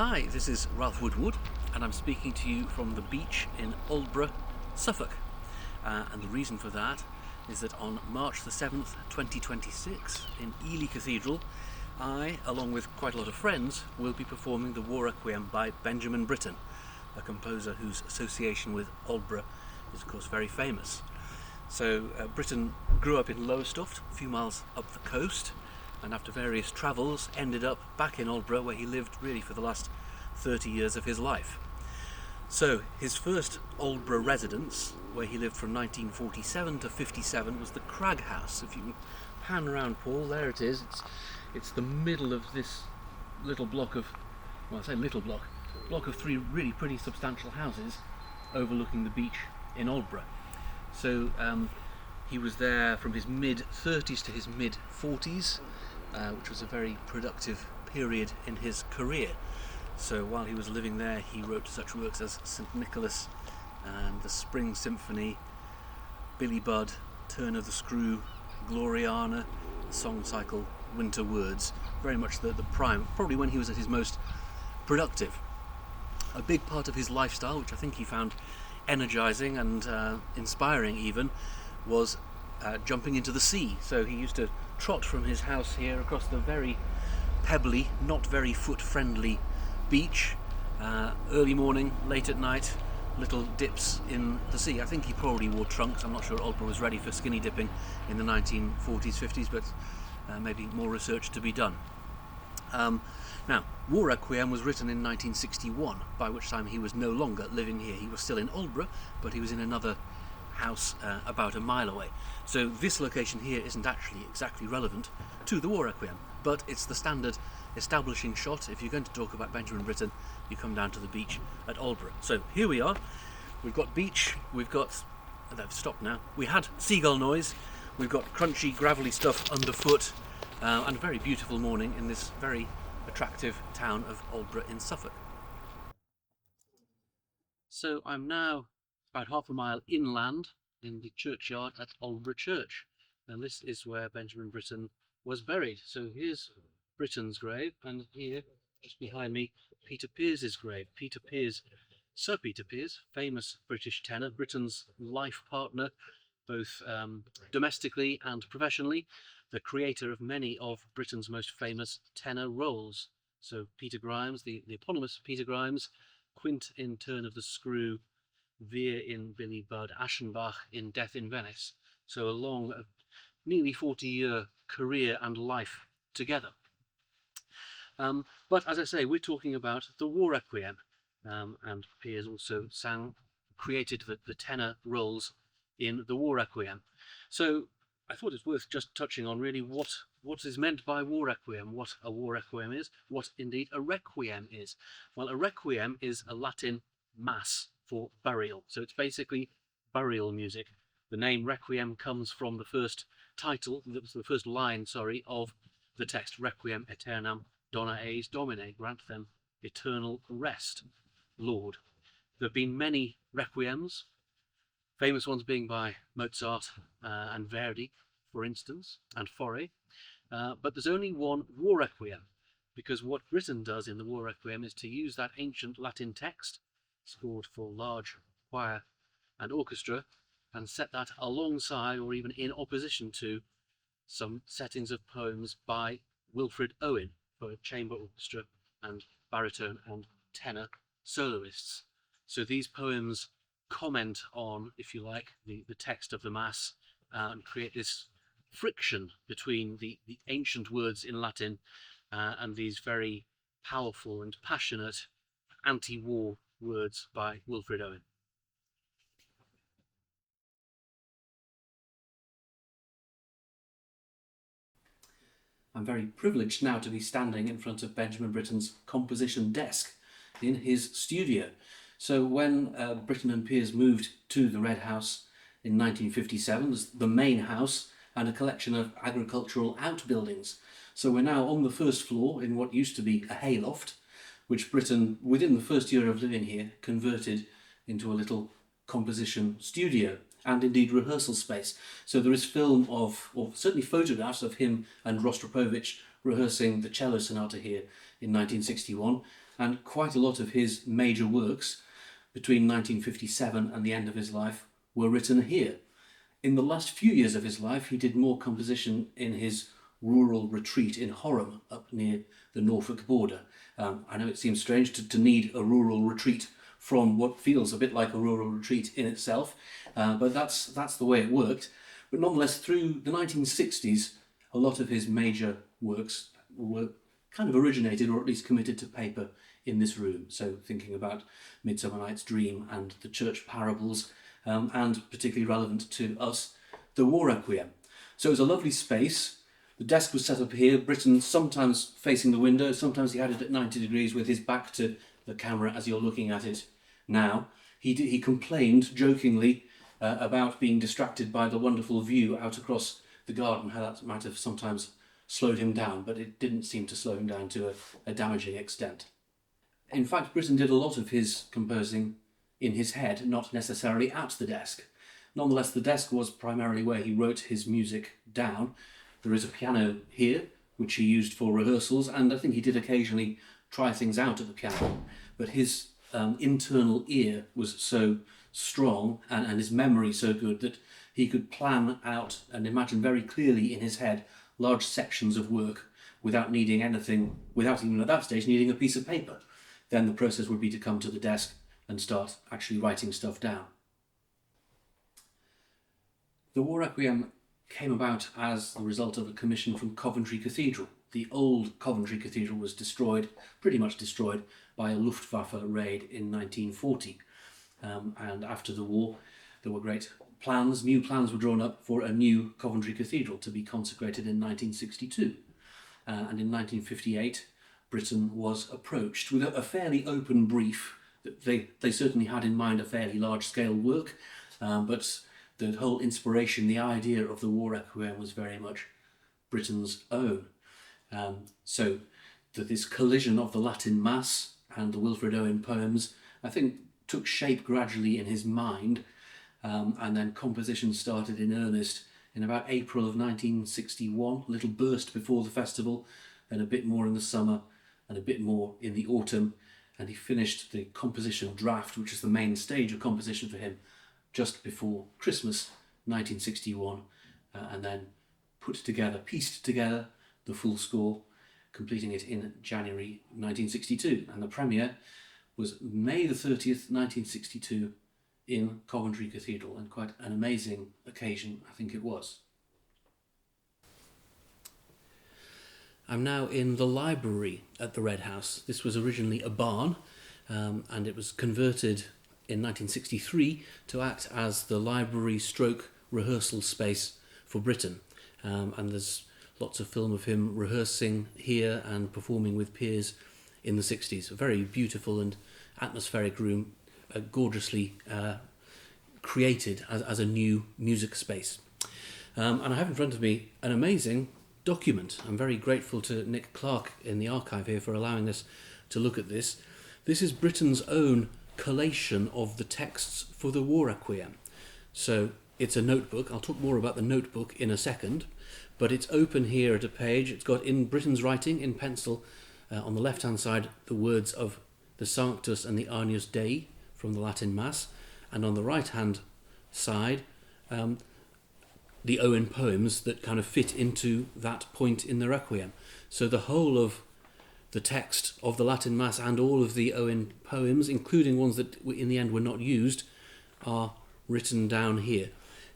Hi, this is Ralph Woodward, and I'm speaking to you from the beach in Aldborough, Suffolk. And the reason for that is that on March the 7th, 2026, in Ely Cathedral, I, along with quite a lot of friends, will be performing the War Requiem by Benjamin Britten, a composer whose association with Aldborough is of course very famous. So Britten grew up in Lowestoft, a few miles up the coast, and after various travels ended up back in Aldborough, where he lived really for the last 30 years of his life. So his first Aldborough residence, where he lived from 1947 to 57, was the Crag House. If you can pan around, Paul, there it is. It's the middle of this little block of, well, I say little block of three really pretty substantial houses overlooking the beach in Aldborough. So he was there from his mid-30s to his mid-40s, which was a very productive period in his career. So while he was living there, he wrote such works as St. Nicholas and the Spring Symphony, Billy Budd, Turn of the Screw, Gloriana, the song cycle Winter Words, very much the prime, probably when he was at his most productive. A big part of his lifestyle, which I think he found energizing and inspiring even, was jumping into the sea. So he used to trot from his house here across the very pebbly, not very foot-friendly beach, early morning, late at night, little dips in the sea. I think he probably wore trunks. I'm not sure Aldborough was ready for skinny dipping in the 1940s, 50s, but maybe more research to be done. Now, War Requiem was written in 1961, by which time he was no longer living here. He was still in Aldborough, but he was in another house about a mile away. So this location here isn't actually exactly relevant to the War Requiem, but it's the standard establishing shot. If you're going to talk about Benjamin Britten, you come down to the beach at Aldborough. So here we are. We've got beach, we've got, they've stopped now, we had seagull noise, we've got crunchy gravelly stuff underfoot, and a very beautiful morning in this very attractive town of Aldborough in Suffolk. So I'm now about half a mile inland in the churchyard at Aldborough Church, and this is where Benjamin Britten was buried. So here's Britten's grave, and here, just behind me, Peter Perse's grave. Peter Perse, Sir Peter Perse, famous British tenor, Britten's life partner, both domestically and professionally, the creator of many of Britain's most famous tenor roles. So Peter Grimes, the eponymous Peter Grimes, Quint in Turn of the Screw, Vere in Billy Budd, Aschenbach in Death in Venice. So a long, nearly 40-year career and life together. But as I say, we're talking about the War Requiem, and Perse also created the tenor roles in the War Requiem. So I thought it's worth just touching on really what is meant by War Requiem, what a War Requiem is, what indeed a Requiem is. Well, a Requiem is a Latin mass for burial, so it's basically burial music. The name Requiem comes from the first title, the first line, sorry, of the text, Requiem aeternam dona eis Domine, grant them eternal rest, Lord. There have been many Requiems, famous ones being by Mozart and Verdi, for instance, and Fauré, but there's only one War Requiem, because what Britten does in the War Requiem is to use that ancient Latin text, scored for large choir and orchestra, and set that alongside or even in opposition to some settings of poems by Wilfred Owen for chamber orchestra and baritone and tenor soloists. So these poems comment on, if you like, the text of the Mass, and create this friction between the ancient words in Latin and these very powerful and passionate anti-war words by Wilfred Owen. I'm very privileged now to be standing in front of Benjamin Britten's composition desk in his studio. So when Britten and Perse moved to the Red House in 1957, the main house and a collection of agricultural outbuildings. So we're now on the first floor in what used to be a hayloft, which Britten, within the first year of living here, converted into a little composition studio and indeed rehearsal space. So there is film of, or certainly photographs of him and Rostropovich rehearsing the cello sonata here in 1961. and quite a lot of his major works between 1957 and the end of his life were written here. In the last few years of his life, he did more composition in his rural retreat in Horham, up near the Norfolk border. I know it seems strange to need a rural retreat from what feels a bit like a rural retreat in itself, but that's the way it worked. But nonetheless, through the 1960s, a lot of his major works were kind of originated, or at least committed to paper, in this room. So thinking about Midsummer Night's Dream and the church parables, and particularly relevant to us, the War Requiem. So it was a lovely space. The desk was set up here, Britten sometimes facing the window, sometimes he had it at 90 degrees with his back to the camera as you're looking at it now. He complained jokingly about being distracted by the wonderful view out across the garden, how that might have sometimes slowed him down, but it didn't seem to slow him down to a damaging extent. In fact, Britten did a lot of his composing in his head, not necessarily at the desk. Nonetheless, the desk was primarily where he wrote his music down. There is a piano here, which he used for rehearsals, and I think he did occasionally try things out at the piano, but his internal ear was so strong and his memory so good that he could plan out and imagine very clearly in his head large sections of work without needing anything, without even at that stage needing a piece of paper. Then the process would be to come to the desk and start actually writing stuff down. The War Requiem came about as the result of a commission from Coventry Cathedral. The old Coventry Cathedral was destroyed, pretty much destroyed, by a Luftwaffe raid in 1940. And after the war, there were great plans, new plans were drawn up for a new Coventry Cathedral to be consecrated in 1962. And in 1958, Britten was approached with a fairly open brief. They certainly had in mind a fairly large-scale work, but the whole inspiration, the idea of the War Requiem was very much Britten's own. So that this collision of the Latin Mass and the Wilfred Owen poems, I think, took shape gradually in his mind, and then composition started in earnest in about April of 1961, a little burst before the festival, then a bit more in the summer and a bit more in the autumn, and he finished the composition draft, which is the main stage of composition for him, just before Christmas 1961, and then pieced together the full score, completing it in January 1962. And the premiere was May the 30th, 1962, in Coventry Cathedral, and quite an amazing occasion, I think it was. I'm now in the library at the Red House. This was originally a barn, and it was converted in 1963 to act as the library stroke rehearsal space for Britten. And there's lots of film of him rehearsing here and performing with peers in the 60s. A very beautiful and atmospheric room, gorgeously created as a new music space. And I have in front of me an amazing document. I'm very grateful to Nick Clark in the archive here for allowing us to look at this. This is Britten's own collation of the texts for the War Requiem. So it's a notebook. I'll talk more about the notebook in a second, but it's open here at a page. It's got in Britten's writing in pencil on the left-hand side the words of the Sanctus and the Agnus Dei from the Latin Mass, and on the right-hand side the Owen poems that kind of fit into that point in the Requiem. So the whole of the text of the Latin Mass and all of the Owen poems, including ones that in the end were not used, are written down here.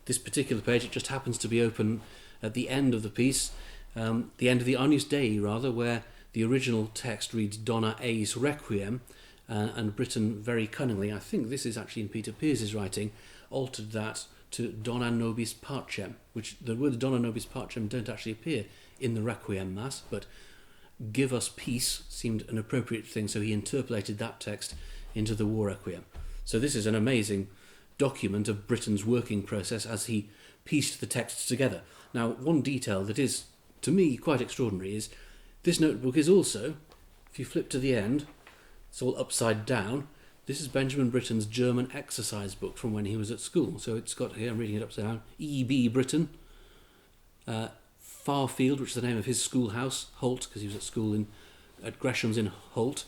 This particular page, it just happens to be open at the end of the piece, the end of the Agnus Dei rather, where the original text reads Dona Eis Requiem, and Britten very cunningly, I think this is actually in Peter Perse's writing, altered that to Dona Nobis Pacem, which the words Dona Nobis Pacem don't actually appear in the Requiem Mass, but give us peace seemed an appropriate thing, so he interpolated that text into the War Requiem. So this is an amazing document of Britten's working process as he pieced the texts together. Now, one detail that is, to me, quite extraordinary is this notebook is also, if you flip to the end, it's all upside down. This is Benjamin Britten's German exercise book from when he was at school. So it's got here, I'm reading it upside down, E.B. Britten, Farfield, which is the name of his schoolhouse, Holt, because he was at school at Gresham's in Holt,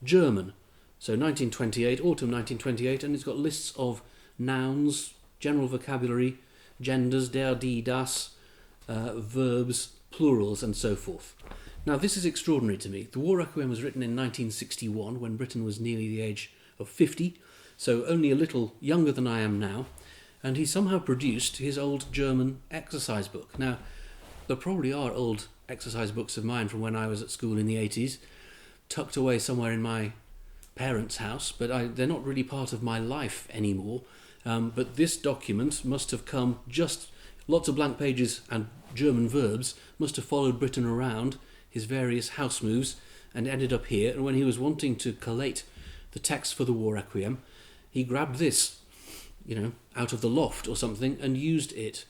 German. So 1928, autumn 1928, and it's got lists of nouns, general vocabulary, genders, der, die, das, verbs, plurals, and so forth. Now, this is extraordinary to me. The War Requiem was written in 1961, when Britain was nearly the age of 50, so only a little younger than I am now, and he somehow produced his old German exercise book. Now, there probably are old exercise books of mine from when I was at school in the 80s, tucked away somewhere in my parents' house, but they're not really part of my life anymore. But this document must have come just lots of blank pages and German verbs, must have followed Britten around his various house moves and ended up here. And when he was wanting to collate the text for the War Requiem, he grabbed this, out of the loft or something and used it.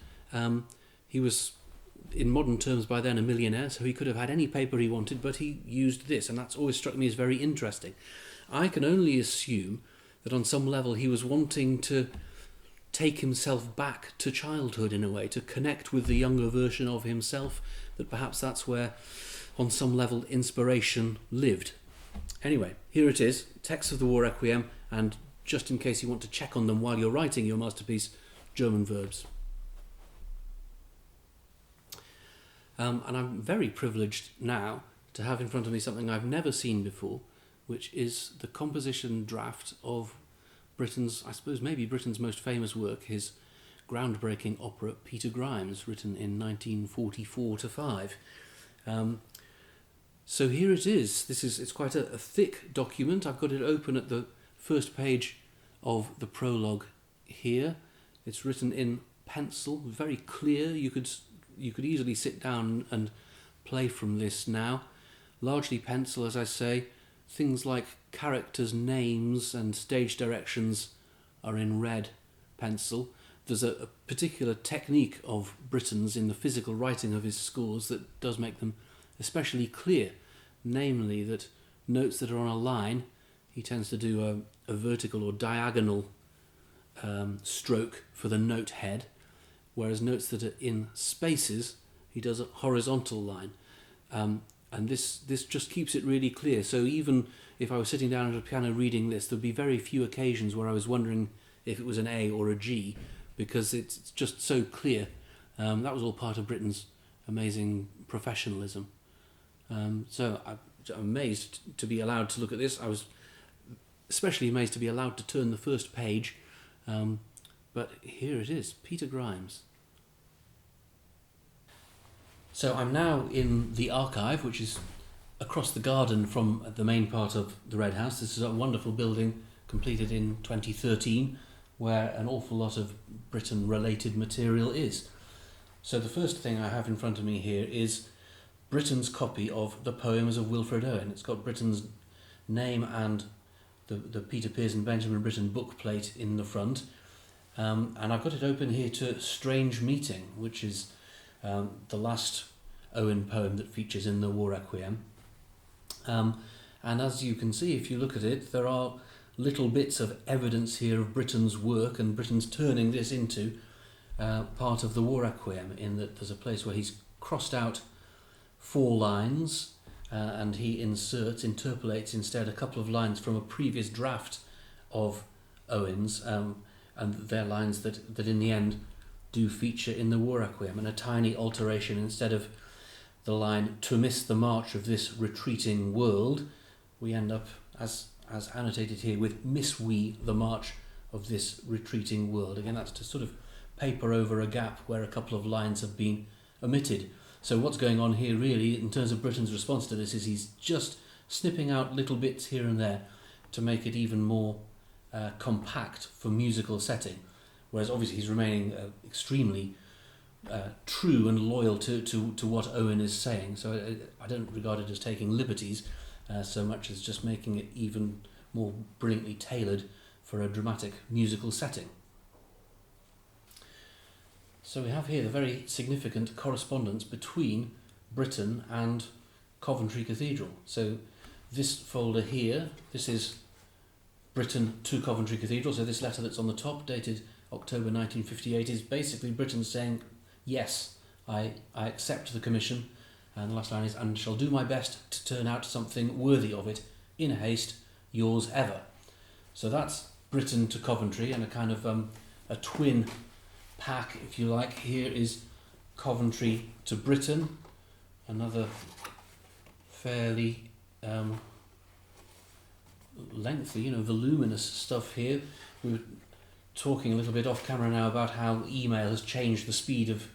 He was, in modern terms by then, a millionaire, so he could have had any paper he wanted, but he used this, and that's always struck me as very interesting. I can only assume that on some level he was wanting to take himself back to childhood in a way, to connect with the younger version of himself, that perhaps that's where, on some level, inspiration lived. Anyway, here it is, text of the War Requiem, and just in case you want to check on them while you're writing your masterpiece, German verbs. And I'm very privileged now to have in front of me something I've never seen before, which is the composition draft of Britain's, I suppose maybe Britain's most famous work, his groundbreaking opera Peter Grimes, written in 1944-5. So here it is. It's quite a thick document. I've got it open at the first page of the prologue here. It's written in pencil, very clear. You could easily sit down and play from this now. Largely pencil, as I say. Things like characters' names and stage directions are in red pencil. There's a particular technique of Britten's in the physical writing of his scores that does make them especially clear, namely that notes that are on a line, he tends to do a vertical or diagonal stroke for the note head, whereas notes that are in spaces, he does a horizontal line. And this just keeps it really clear. So even if I was sitting down at a piano reading this, there'd be very few occasions where I was wondering if it was an A or a G, because it's just so clear. That was all part of Britten's amazing professionalism. So I'm amazed to be allowed to look at this. I was especially amazed to be allowed to turn the first page. But here it is, Peter Grimes. So I'm now in the archive, which is across the garden from the main part of the Red House. This is a wonderful building completed in 2013, where an awful lot of Britten-related material is. So the first thing I have in front of me here is Britten's copy of the Poems of Wilfred Owen. It's got Britten's name and the Peter Perse and Benjamin Britten book plate in the front. And I've got it open here to Strange Meeting, which is the last Owen poem that features in the War Requiem. And as you can see, if you look at it, there are little bits of evidence here of Britten's work, and Britten's turning this into part of the War Requiem, in that there's a place where he's crossed out 4 lines and he interpolates instead a couple of lines from a previous draft of Owen's, and they're lines that in the end do feature in the War Requiem, and a tiny alteration. Instead of the line "to miss the march of this retreating world," we end up, as annotated here, with "miss we the march of this retreating world." Again, that's to sort of paper over a gap where a couple of lines have been omitted. So what's going on here really, in terms of Britten's response to this, is he's just snipping out little bits here and there to make it even more compact for musical setting, whereas obviously he's remaining extremely true and loyal to what Owen is saying. So I don't regard it as taking liberties so much as just making it even more brilliantly tailored for a dramatic musical setting. So we have here the very significant correspondence between Britten and Coventry Cathedral. So this folder here, this is Britten to Coventry Cathedral. So this letter that's on the top, dated October 1958, is basically Britten saying, yes, I accept the commission, and the last line is, and shall do my best to turn out something worthy of it in haste, yours ever. So that's Britten to Coventry, and a kind of a twin pack, if you like. Here is Coventry to Britten, another fairly lengthy, voluminous stuff here. We were talking a little bit off camera now about how email has changed the speed of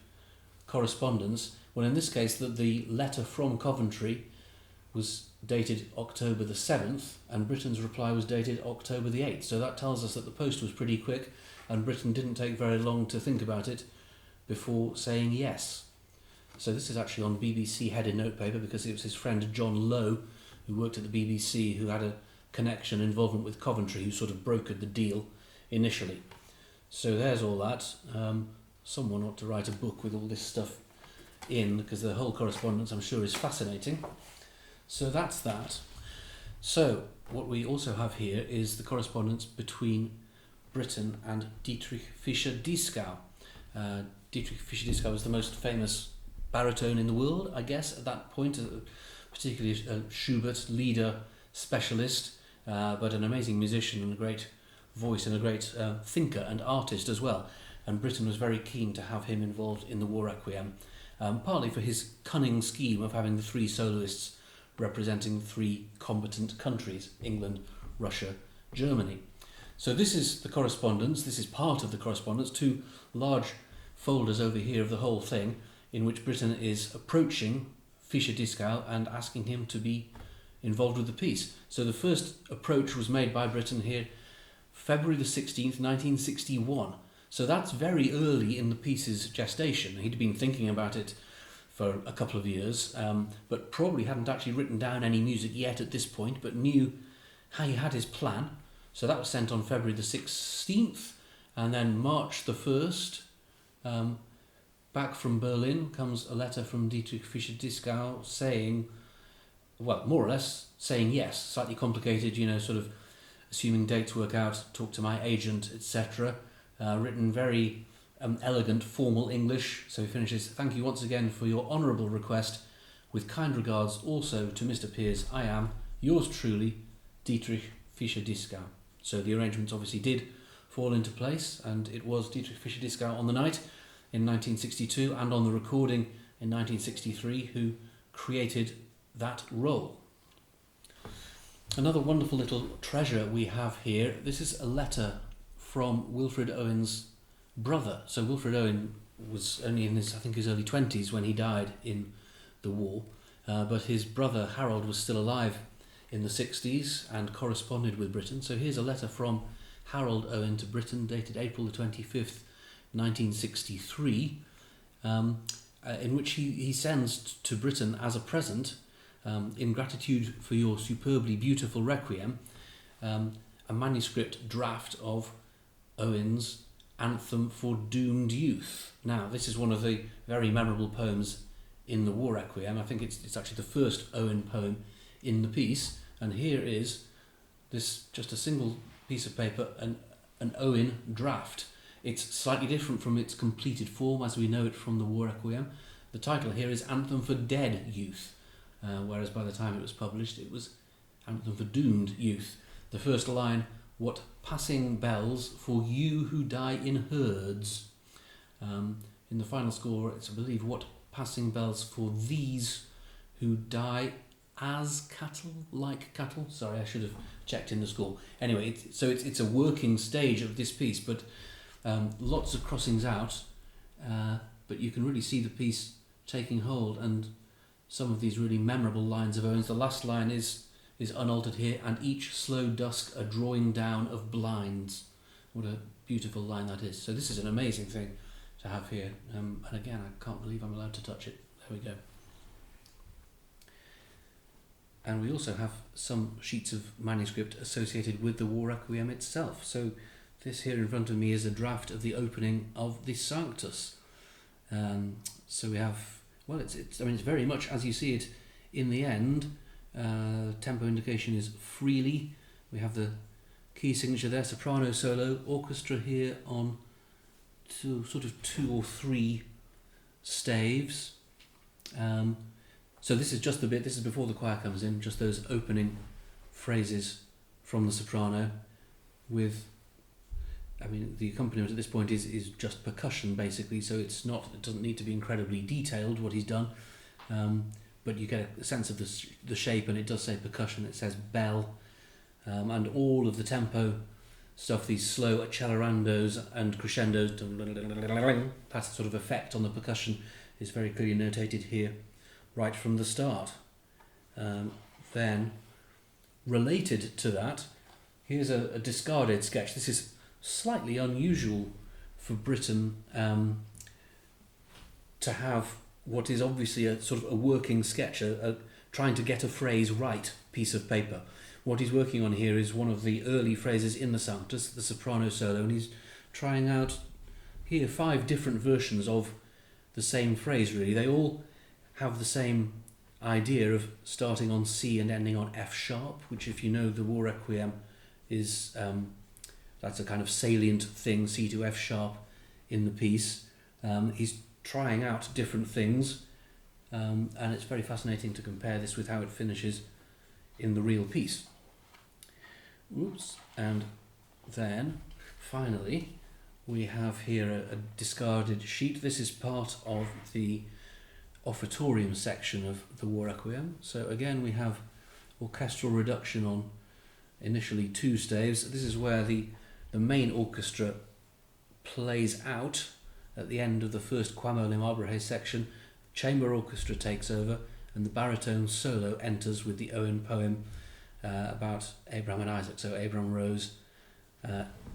correspondence. Well, in this case, the letter from Coventry was dated October the 7th, and Britten's reply was dated October the 8th. So that tells us that the post was pretty quick, and Britten didn't take very long to think about it before saying yes. So this is actually on BBC headed notepaper, because it was his friend John Lowe, who worked at the BBC, who had a connection, involvement with Coventry, who sort of brokered the deal initially. So there's all that. Someone ought to write a book with all this stuff in, because the whole correspondence, I'm sure, is fascinating. So that's that. So what we also have here is the correspondence between Britten and Dietrich Fischer-Dieskau. Dietrich Fischer-Dieskau was the most famous baritone in the world, I guess, at that point, particularly a Schubert leader specialist, but an amazing musician and a great voice and a great thinker and artist as well. And Britten was very keen to have him involved in the War Requiem, partly for his cunning scheme of having the three soloists representing three combatant countries: England, Russia, Germany. So this is the correspondence, this is part of the correspondence, two large folders over here of the whole thing, in which Britten is approaching Fischer-Dieskau and asking him to be involved with the piece. So the first approach was made by Britten here February the 16th, 1961. So that's very early in the piece's gestation. He'd been thinking about it for a couple of years, but probably hadn't actually written down any music yet at this point, but knew how he had his plan. So that was sent on February the 16th, and then March the 1st, back from Berlin comes a letter from Dietrich Fischer-Dieskau saying, well, more or less saying yes, slightly complicated, sort of assuming dates work out, talk to my agent, etc. Written very elegant, formal English. So he finishes, "Thank you once again for your honourable request. With kind regards also to Mr. Perse, I am, yours truly, Dietrich Fischer-Dieskau." So the arrangements obviously did fall into place, and it was Dietrich Fischer-Dieskau on the night in 1962 and on the recording in 1963 who created that role. Another wonderful little treasure we have here. This is a letter from Wilfred Owen's brother. So Wilfred Owen was only in his early 20s when he died in the war, but his brother Harold was still alive in the 60s and corresponded with Britten. So here's a letter from Harold Owen to Britten, dated April the 25th, 1963, in which he sends to Britten as a present, in gratitude for your superbly beautiful Requiem, a manuscript draft of Owen's Anthem for Doomed Youth. Now, this is one of the very memorable poems in the War Requiem. I think it's actually the first Owen poem in the piece, and here is this, just a single piece of paper, an Owen draft. It's slightly different from its completed form as we know it from the War Requiem. The title here is Anthem for Dead Youth, whereas by the time it was published it was Anthem for Doomed Youth. The first line, "What passing bells for you who die in herds." In the final score it's, I believe, "What passing bells for these who die as cattle, like cattle." Sorry, I should have checked in the score. Anyway, it's a working stage of this piece, but lots of crossings out, but you can really see the piece taking hold, and some of these really memorable lines of Owen's. The last line is unaltered here, "and each slow dusk a drawing down of blinds." What a beautiful line that is. So this is an amazing thing to have here, and again, I can't believe I'm allowed to touch it. There we go. And we also have some sheets of manuscript associated with the War Requiem itself. So this here in front of me is a draft of the opening of the Sanctus. So we have, well, it's very much as you see it in the end. Tempo indication is freely. We have the key signature there, soprano solo, orchestra here on two or three staves. So this is just the bit, this is before the choir comes in, just those opening phrases from the soprano with, I mean, the accompaniment at this point is just percussion basically, so it doesn't need to be incredibly detailed what he's done, but you get a sense of the shape, and it does say percussion, it says bell, and all of the tempo stuff, these slow accelerandos and crescendos, that sort of effect on the percussion is very clearly notated here right from the start. Then, related to that, here's a discarded sketch. This is slightly unusual for Britten to have what is obviously a sort of a working sketch, trying to get a phrase right piece of paper. What he's working on here is one of the early phrases in the Sanctus, the soprano solo, and he's trying out here 5 different versions of the same phrase really. They all have the same idea of starting on C and ending on F sharp, which, if you know the War Requiem, is that's a kind of salient thing, C to F sharp in the piece. He's trying out different things, and it's very fascinating to compare this with how it finishes in the real piece. Oops. And then finally we have here a discarded sheet. This is part of the offertorium section of the War Requiem. So again we have orchestral reduction on initially 2 staves. This is where the main orchestra plays out at the end of the first Quamole Marbre section. Chamber orchestra takes over, and the baritone solo enters with the Owen poem about Abraham and Isaac, so Abraham rose,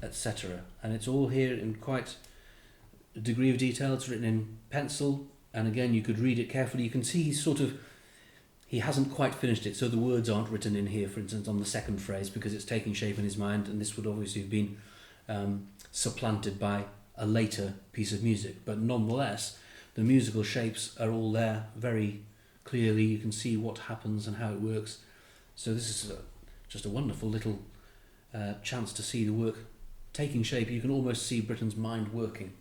etc. And it's all here in quite a degree of detail. It's written in pencil, and again you could read it carefully. You can see he hasn't quite finished it, so the words aren't written in here, for instance, on the second phrase, because it's taking shape in his mind, and this would obviously have been supplanted by a later piece of music. But nonetheless, the musical shapes are all there very clearly. You can see what happens and how it works. So this is just a wonderful little chance to see the work taking shape. You can almost see Britten's mind working.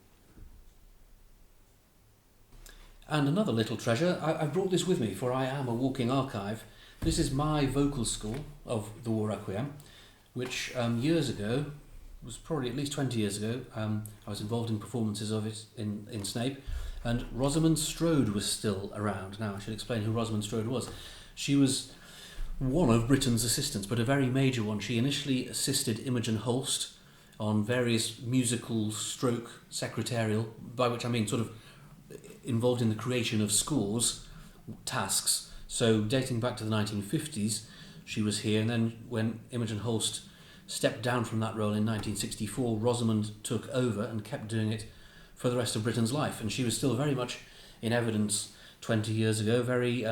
And another little treasure, I brought this with me, for I am a walking archive. This is my vocal score of the War Requiem, which years ago, was probably at least 20 years ago, I was involved in performances of it in Snape, and Rosamund Strode was still around. Now I should explain who Rosamund Strode was. She was one of Britten's assistants, but a very major one. She initially assisted Imogen Holst on various musical stroke secretarial, by which I mean sort of involved in the creation of scores, tasks. So dating back to the 1950s, she was here, and then when Imogen Holst stepped down from that role in 1964, Rosamund took over and kept doing it for the rest of Britten's life, and she was still very much in evidence 20 years ago, very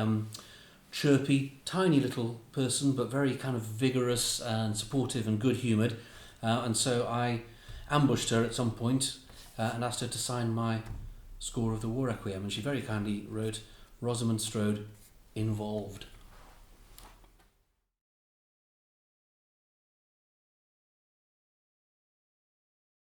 chirpy, tiny little person, but very kind of vigorous and supportive and good-humoured, and so I ambushed her at some point and asked her to sign my score of the War Requiem, and she very kindly wrote Rosamund Strode involved.